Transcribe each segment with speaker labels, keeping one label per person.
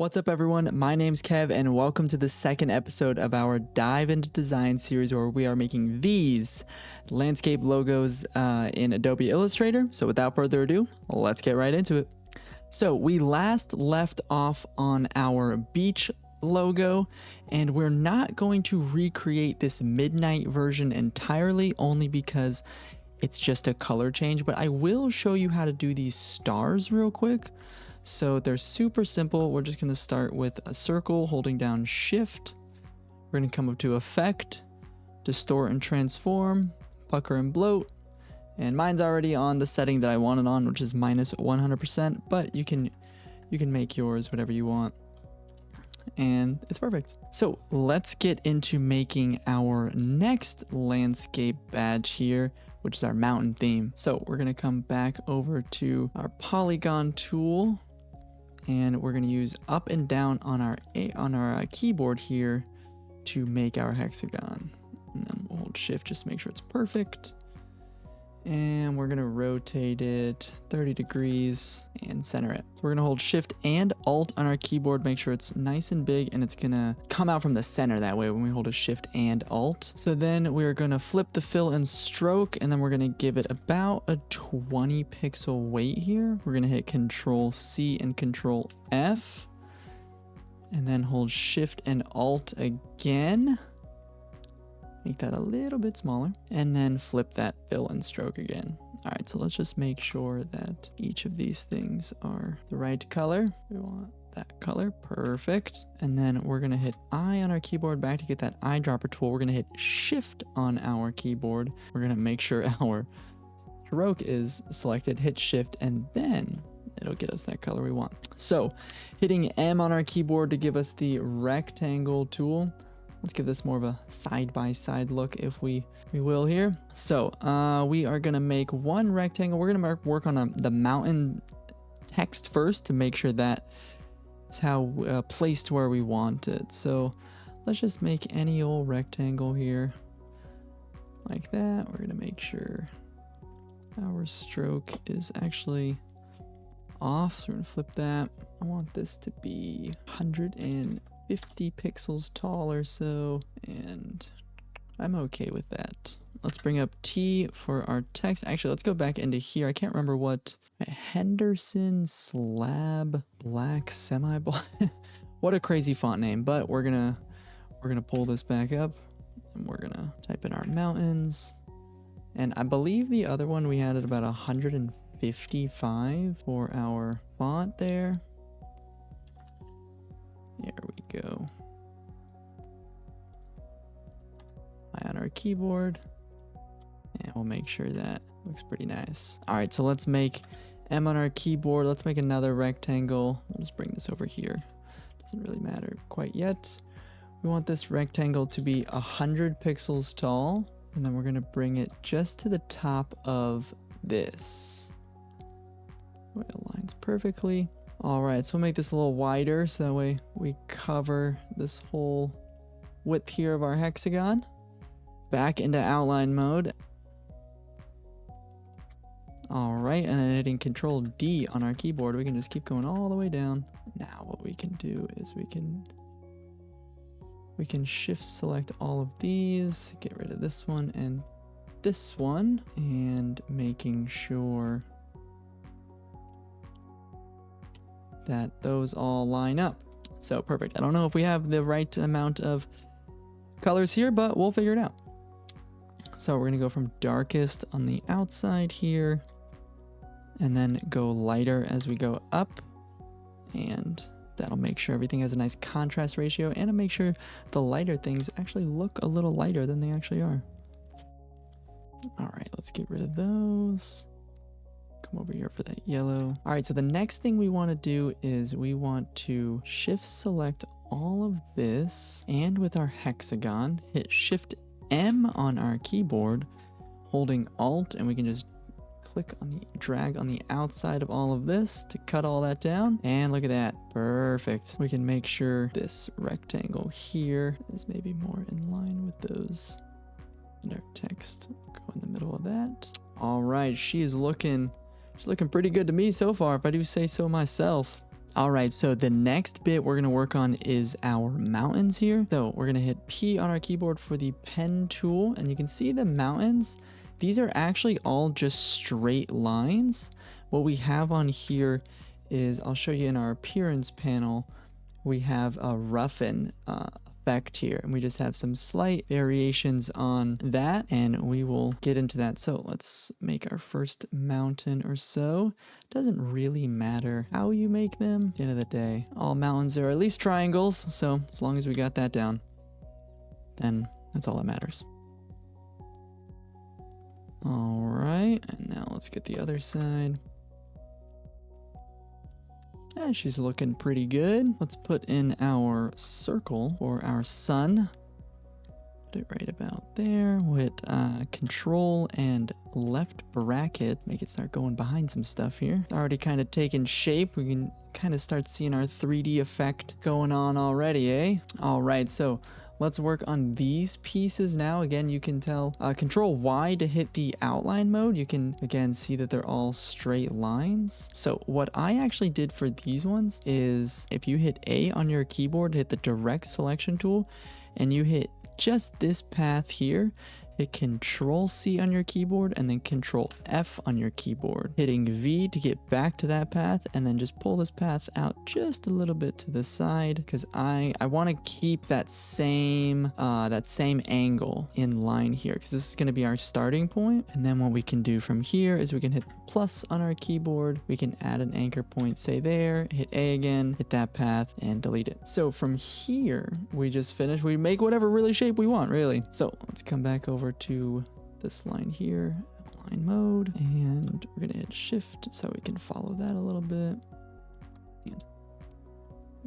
Speaker 1: What's up everyone, my name's Kev and welcome to the second episode of our Dive into Design series where we are making these landscape logos in Adobe Illustrator. So without further ado, let's get right into it. So we last left off on our beach logo and we're not going to recreate this midnight version entirely only because it's just a color change, but I will show you how to do these stars real quick. So they're super simple. We're just going to start with a circle, holding down shift. We're going to come up to effect, distort and transform, pucker and bloat. And mine's already on the setting that I want it on, which is minus 100%, but you can make yours whatever you want. And it's perfect. So let's get into making our next landscape badge here, which is our mountain theme. So we're going to come back over to our polygon tool. And we're going to use up and down on our keyboard here to make our hexagon. And then we'll hold shift just to make sure it's perfect. And we're going to rotate it 30 degrees and center it. So we're going to hold shift and alt on our keyboard, make sure it's nice and big, and it's going to come out from the center that way when we hold a shift and alt. So then we're going to flip the fill and stroke, and then we're going to give it about a 20 pixel weight here. We're going to hit Control C and Control F, and then hold shift and alt again. Make that a little bit smaller and then flip that fill and stroke again. All right, so let's just make sure that each of these things are the right color. We want that color, perfect. And then we're gonna hit I on our keyboard back to get that eyedropper tool. We're gonna hit shift on our keyboard. We're gonna make sure our stroke is selected, hit shift, and then it'll get us that color we want. So hitting M on our keyboard to give us the rectangle tool. Let's give this more of a side-by-side look, if we will here. So we are gonna make one rectangle. We're gonna work on the mountain text first to make sure that it's how placed where we want it. So let's just make any old rectangle here like that. We're gonna make sure our stroke is actually off. So we're gonna flip that. I want this to be 150 pixels tall or so, and I'm okay with that. Let's bring up T for our text. Actually, let's go back into here. I can't remember what Henderson slab black semi black. What a crazy font name, but we're gonna pull this back up and we're gonna type in our mountains. And I believe the other one we had at about 155 for our font there. There we go. On our keyboard, and we'll make sure that looks pretty nice. All right, so let's make M on our keyboard. Let's make another rectangle. We'll just bring this over here. Doesn't really matter quite yet. We want this rectangle to be 100 pixels tall, and then we're gonna bring it just to the top of this. It aligns perfectly. All right, so we'll make this a little wider so that way we cover this whole width here of our hexagon. Back into outline mode. All right, and then hitting Control D on our keyboard, we can just keep going all the way down. Now what we can do is we can shift select all of these, get rid of this one and this one, and making sure that those all line up. So perfect. I don't know if we have the right amount of colors here, but we'll figure it out. So we're gonna go from darkest on the outside here and then go lighter as we go up, and that'll make sure everything has a nice contrast ratio, and it'll make sure the lighter things actually look a little lighter than they actually are. All right, let's get rid of those. Come over here for that yellow. All right, so the next thing we want to do is we want to shift select all of this, and with our hexagon, hit shift M on our keyboard, holding alt, and we can just drag on the outside of all of this to cut all that down. And look at that, perfect. We can make sure this rectangle here is maybe more in line with those. And our text go in the middle of that. All right, she's looking pretty good to me so far, if I do say so myself. All right, so the next bit we're gonna work on is our mountains here. So we're gonna hit P on our keyboard for the pen tool, and you can see the mountains. These are actually all just straight lines. What we have on here is, I'll show you in our appearance panel, we have a Roughen effect here, and we just have some slight variations on that, and we will get into that. So let's make our first mountain or so. Doesn't really matter how you make them. At the end of the day, all mountains are at least triangles, so as long as we got that down, then that's all that matters. All right, and now let's get the other side. And she's looking pretty good. Let's put in our circle for our sun. Put it right about there with control and left bracket. Make it start going behind some stuff here. It's already kind of taken shape. We can kind of start seeing our 3D effect going on already, eh? All right, so let's work on these pieces now. Again, you can tell, control Y to hit the outline mode. You can, again, see that they're all straight lines. So what I actually did for these ones is if you hit A on your keyboard, hit the direct selection tool, and you hit just this path here, hit Control C on your keyboard and then Control F on your keyboard, hitting V to get back to that path, and then just pull this path out just a little bit to the side because I want to keep that same angle in line here because this is going to be our starting point. And then what we can do from here is we can hit plus on our keyboard, we can add an anchor point, say there, hit A again, hit that path and delete it. So from here we just finish, we make whatever really shape we want really. So let's come back over to this line here, outline mode, and we're gonna hit shift so we can follow that a little bit. And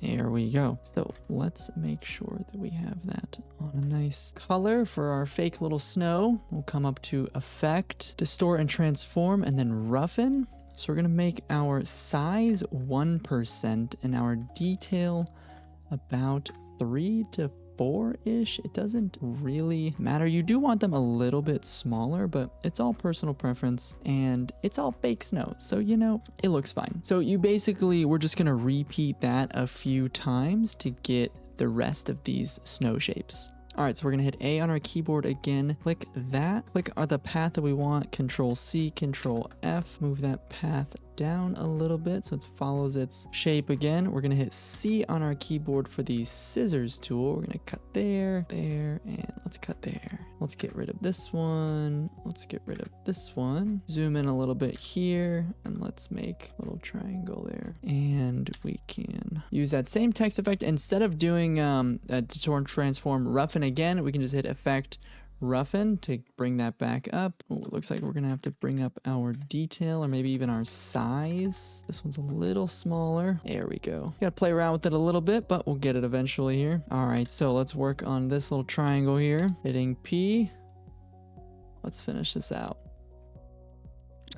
Speaker 1: there we go. So let's make sure that we have that on a nice color for our fake little snow. We'll come up to Effect, Distort and Transform, and then Roughen. So we're gonna make our size 1% and our detail about 3 to 4-ish. It doesn't really matter. You do want them a little bit smaller, but it's all personal preference and it's all fake snow. So, you know, it looks fine. So we're just going to repeat that a few times to get the rest of these snow shapes. All right, so we're gonna hit A on our keyboard again, click that, click on the path that we want, Control C, Control F, move that path down a little bit so it follows its shape again. We're gonna hit C on our keyboard for the scissors tool. We're gonna cut there, there, and let's cut there. Let's get rid of this one. Let's get rid of this one. Zoom in a little bit here, and let's make a little triangle there. And we can use that same text effect. Instead of doing Distort, Transform, Roughen again, we can just hit Effect, Roughen to bring that back up. Oh, it looks like we're gonna have to bring up our detail or maybe even our size. This one's a little smaller. There we go. Gotta play around with it a little bit, but we'll get it eventually here. All right, so let's work on this little triangle here. Hitting P. Let's finish this out.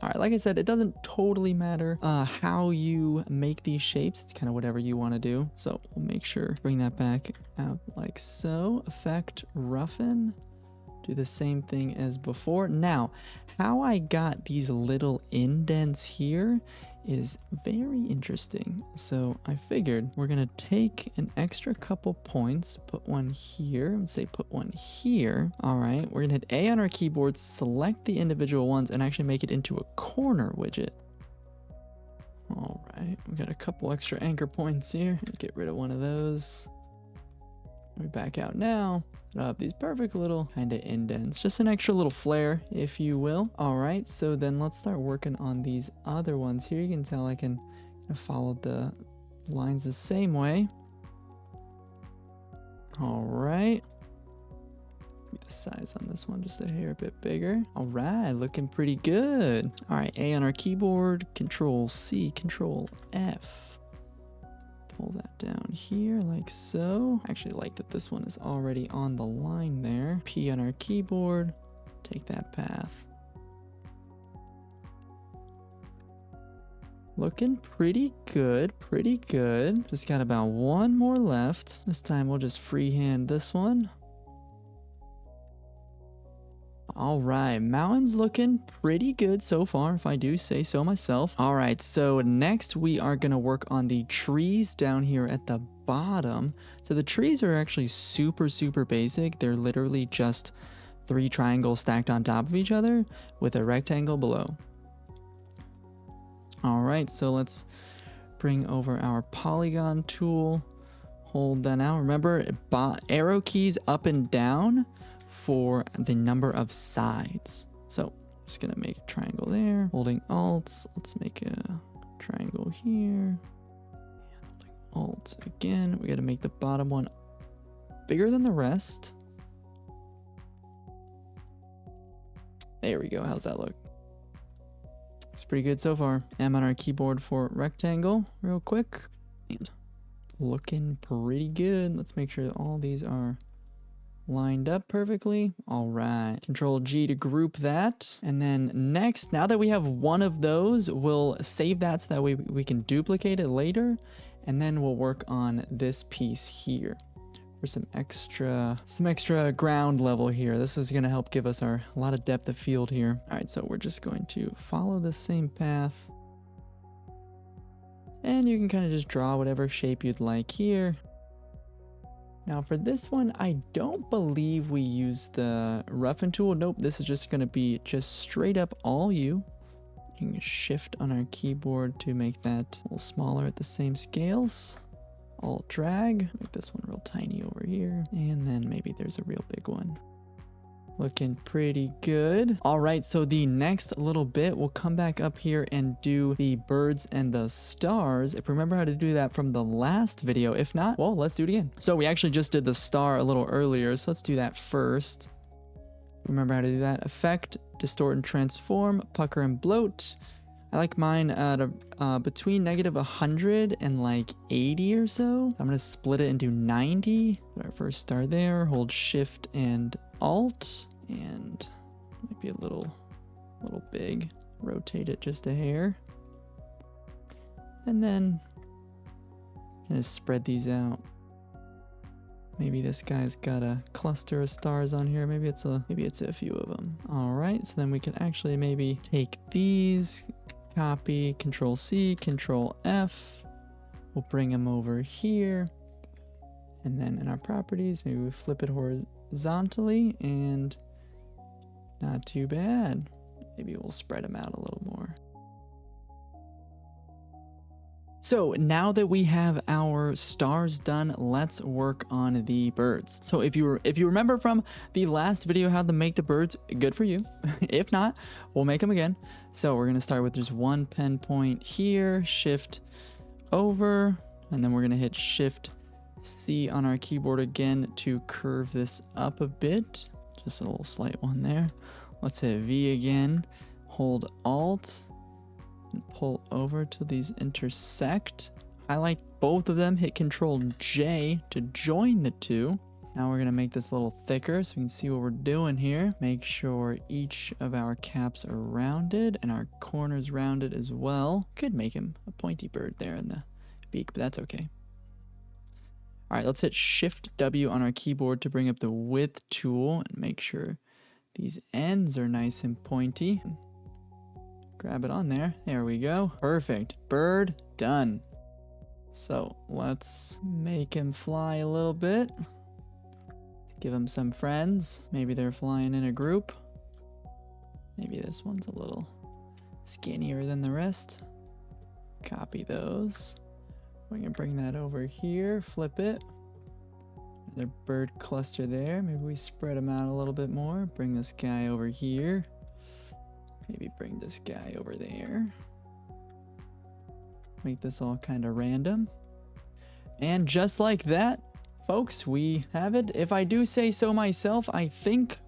Speaker 1: All right, like I said, it doesn't totally matter how you make these shapes. It's kind of whatever you want to do. So we'll make sure, bring that back out like so. Effect, Roughen. Do the same thing as before. Now, how I got these little indents here is very interesting. So I figured we're gonna take an extra couple points, put one here, and say put one here. All right, we're gonna hit A on our keyboard, select the individual ones, and actually make it into a corner widget. All right, we got a couple extra anchor points here. Get rid of one of those. We back out now. These perfect little kind of indents, just an extra little flair, if you will. All right, so then let's start working on these other ones here. You can tell I can follow the lines the same way. All right. The size on this one just a hair bit bigger. All right, looking pretty good. All right, A on our keyboard, Control C, Control F. Pull that down here like so. I actually like that this one is already on the line there. P on our keyboard, take that path. Looking pretty good, pretty good. Just got about one more left. This time we'll just freehand this one. All right, mountain's looking pretty good so far, if I do say so myself. All right, so next we are gonna work on the trees down here at the bottom. So the trees are actually super basic. They're literally just 3 triangles stacked on top of each other with a rectangle below. All right, so let's bring over our polygon tool. Hold that out. Remember, arrow keys up and down for the number of sides. So I'm just gonna make a triangle there. Holding Alt, let's make a triangle here. Holding Alt again. We gotta make the bottom one bigger than the rest. There we go. How's that look? It's pretty good so far. I'm on our keyboard for rectangle real quick. And looking pretty good. Let's make sure that all these are lined up perfectly. All right. Control G to group that. And then next, now that we have one of those, we'll save that so that we can duplicate it later. And then we'll work on this piece here for some extra ground level here. This is going to help give us a lot of depth of field here. All right, so we're just going to follow the same path. And you can kind of just draw whatever shape you'd like here. Now for this one, I don't believe we use the Roughen tool. Nope, this is just going to be just straight up all you. You can shift on our keyboard to make that a little smaller at the same scales. Alt drag, make this one real tiny over here, and then maybe there's a real big one. Looking pretty good. All right, so the next little bit, we'll come back up here and do the birds and the stars. If you remember how to do that from the last video, if not, well, let's do it again. So we actually just did the star a little earlier, so let's do that first. Remember how to do that. Effect, distort and transform, pucker and bloat. I like mine at between -100 and like 80 or so. I'm gonna split it into 90. Put our first star there, hold shift and alt, and might be a little big. Rotate it just a hair. And then I'm gonna spread these out. Maybe this guy's got a cluster of stars on here. Maybe it's a few of them. All right, so then we can actually maybe take these, copy, Control C, Control F. We'll bring them over here. And then in our properties, maybe we flip it horizontally, and not too bad. Maybe we'll spread them out a little more. So now that we have our stars done, let's work on the birds. So if you remember from the last video how to make the birds, good for you. If not, we'll make them again. So we're gonna start with just one pen point here, shift over, and then we're gonna hit shift C on our keyboard again to curve this up a bit. Just a little slight one there. Let's hit V again, hold Alt, and pull over till these intersect. Highlight both of them, hit Control J to join the two. Now we're gonna make this a little thicker so we can see what we're doing here. Make sure each of our caps are rounded and our corners rounded as well. Could make him a pointy bird there in the beak, but that's okay. All right, let's hit Shift W on our keyboard to bring up the width tool and make sure these ends are nice and pointy. Grab it on there. There we go. Perfect. Bird done. So let's make him fly a little bit. Give him some friends. Maybe they're flying in a group. Maybe this one's a little skinnier than the rest. Copy those. We can bring that over here, flip it. Another bird cluster there. Maybe we spread them out a little bit more. Bring this guy over here. Maybe bring this guy over there. Make this all kind of random. And just like that, folks, we have it. If I do say so myself, I think,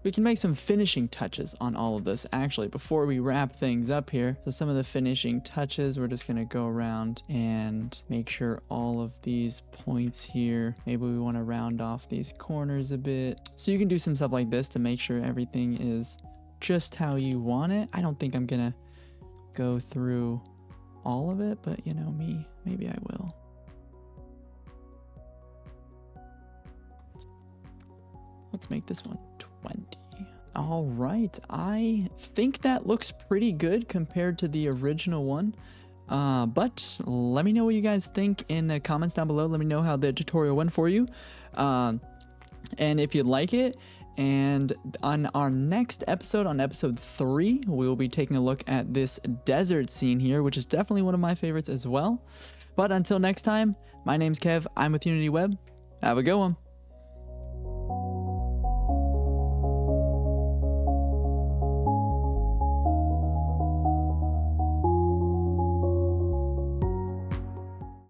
Speaker 1: we can make some finishing touches on all of this actually before we wrap things up here. So some of the finishing touches, we're just gonna go around and make sure all of these points here, maybe we wanna round off these corners a bit. So you can do some stuff like this to make sure everything is just how you want it. I don't think I'm gonna go through all of it, but you know me, maybe I will. Let's make this one 20. All right, I think that looks pretty good compared to the original one. But let me know what you guys think in the comments down below. Let me know how the tutorial went for you. And if you like it. And on our next episode, on episode 3, we will be taking a look at this desert scene here, which is definitely one of my favorites as well. But until next time, my name's Kev. I'm with Unity Web. Have a good one.